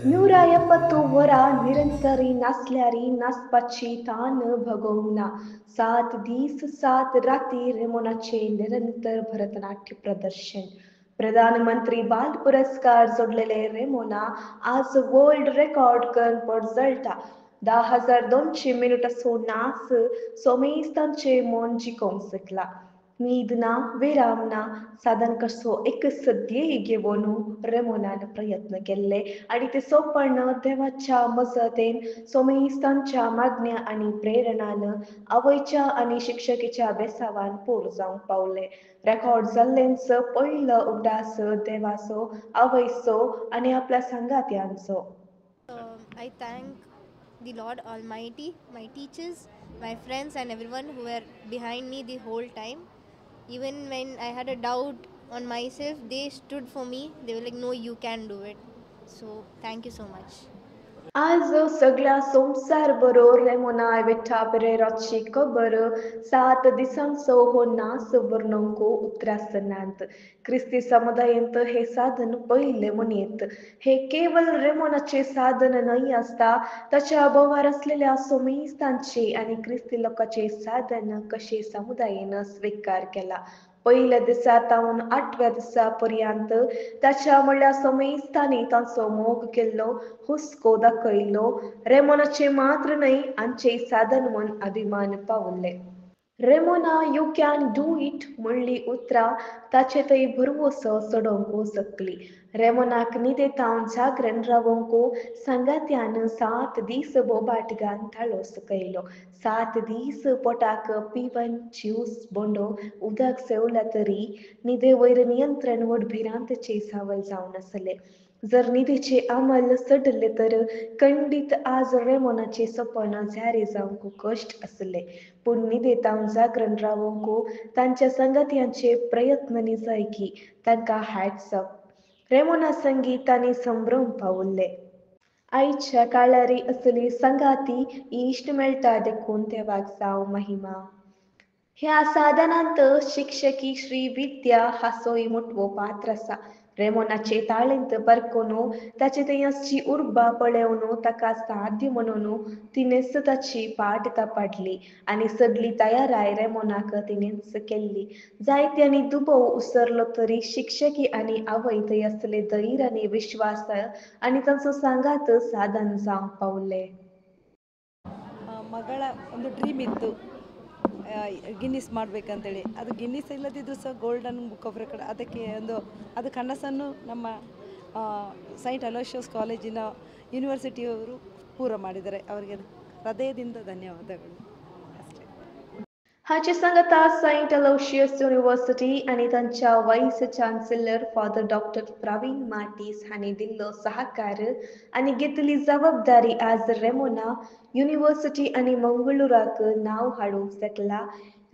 170 ವರ ನಿರಂತरी नासल्यारी नाचपाची तान भगवना 7 दिस 7 राती रेमोनाचे निरंतर भरतनाट्य प्रदर्शन प्रधानमंत्री बाल पुरस्कार जोडलेले रेमोना आज वर्ल्ड रेकॉर्ड करून पडजळटा 10,200 मिनिटं नाच सोमेस्तांचे मन जिंकून शकला नीदना विरामना साधन कसो एक सद्ये घेऊन रेमोनान प्रयत्न केले आणि ते सोपण देवाच्या मजतेन सोमेस्तांच्या मागण्या आणि प्रेरणान आवयच्या आणि शिक्षकीच्या बेसावान पोर जावंक पावले रेकॉर्ड जाल्लेंच पहिलं उगडास देवाचो आवयचो आणि आपल्या संगात्यांचो I thank the Lord Almighty, my teachers, my friends, and everyone who were behind me the whole time. Even when I had a doubt on myself, they stood for me. They were like, "No, you can do it." So, thank you so much. आज सगळ्या संसार बरो रेमोना विठा पेरेराची खबर 7 दिसांचो हो नास वर्णंको उतरासनांत ख्रिस्ती समुदायांत हे साधन पहिले म्हणीत हे केवळ रेमोनाचे साधन नाही असता त्याच्या भोवार असलेल्या सोमेस्तांचे आणि ख्रिस्ती लोकांचे साधन कसे समुदायानं स्वीकार केला पहिल्या दिसातावन 8व्या दिसापर्यंत त्याच्या म्हणल्या सोमेस्तांनी तांचो मोग केल्लो हुस्को दाखयलो रेमोनाचे मात्र नाही आमचे साधन म्हूण अभिमान पावले रेमोना यू कॅन डू इट म्हणली उतरा ताचे थंय भरवोसो चडोवंक सकली रेमोनाक न्हिदे तावन जागरण रावोंको सांगात्यान 7 दीस बोबाट घान थाळो सकयलो 7 दीस पोटाक पिवन ज्यूस बोंडो उदक सेवला तरी न्हिदे वयर नियंत्रण वड भिरांतचे सावल जावन आसले जर निधीचे अंमल सडले तर खंडित आज रेमोनाचे सपन झारे जावंक कष्ट असले पूण निधेतावन जागरण रावोंक तांच्या संगत्यांचे प्रयत्न निजायकी तांकां हॅट्स अप रेमोना संगीत आनी संभ्रम पावले आयच्या काळारी असली संगाती इश्ट मेळटा देखून देवाक जाव महिमा ह्या साधनांत शिक्षकी श्री विद्या हासोय मुठवो पात्र आसा रेमोनाचे ताळंत परकोन ताचे तयसची उर्बा पळयवन ताका साध्य म्हणून तिने ताची पाठ तापाडली आणि सगळी तयाराय रेमोनाक तिनेच केल्ली जायत्यांनी दुबव उसरलो तरी शिक्षकी आणि आवय थंय असले धैर्य आणि विश्वास आणि तांचो सांगात साधन जावं पावले ಮಗಳ ಒಂದು ಡ್ರೀಮ್ ಇತ್ತು ಗಿನ್ನಿಸ್ ಮಾಡಬೇಕಂತೇಳಿ ಅದು ಗಿನ್ನಿಸ್ ಇಲ್ಲದಿದ್ದು ಸಹ ಗೋಲ್ಡನ್ ಬುಕ್ ಆಫ್ ರೆಕಾರ್ಡ್ ಅದಕ್ಕೆ ಅದು ಕನಸನ್ನು ನಮ್ಮ ಸೈಂಟ್ ಅಲೋಷಿಯಸ್ ಕಾಲೇಜಿನ ಯೂನಿವರ್ಸಿಟಿಯವರು ಪೂರ ಮಾಡಿದ್ದಾರೆ ಅವರಿಗೆ ಹೃದಯದಿಂದ ಧನ್ಯವಾದಗಳು ಅಷ್ಟೇ हाचे सांगता सेंट अलोशियस युनिव्हर्सिटी आणि तांच्या vice chancellor father doctor Praveen Martis हांणी दिल्लो सहकार आणि घेतली जबाबदारी आज रेमोना युनिव्हर्सिटी आणि मंगळुराक नाव हाडूंक शकला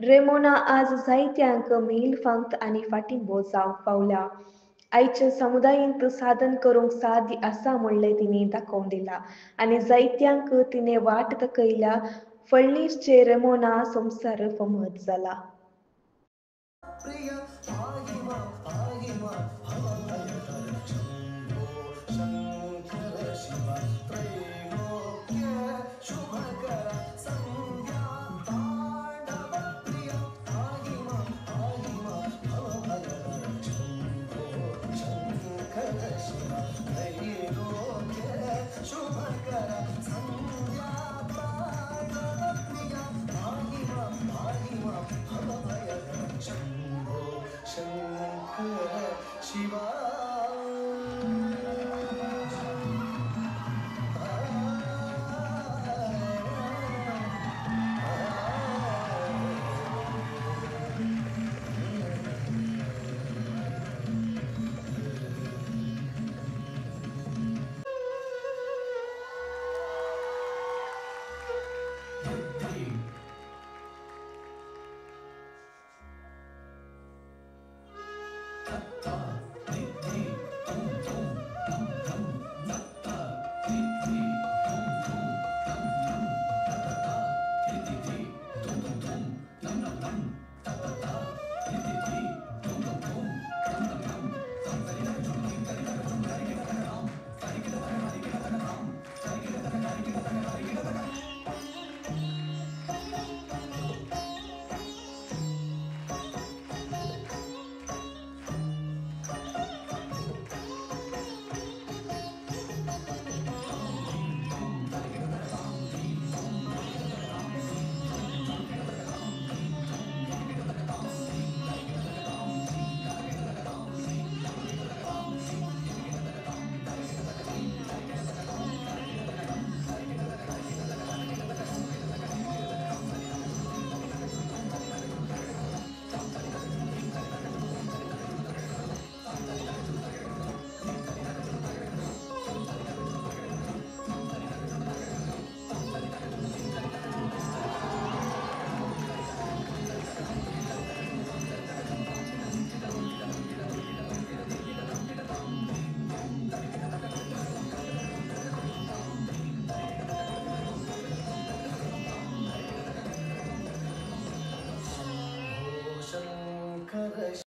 रेमोना आज जायत्यांक मेल फांक आणि फाटिंबो जावंक पावला आयच्या समुदायांत साधन करूंक साध्य आसा म्हणलें तिने दाखोवन दिला आणि जायत्यांक तिने वाट दाखयल्या फळणीरचे रेमोना संसार फमत जाला ಶಿಖರ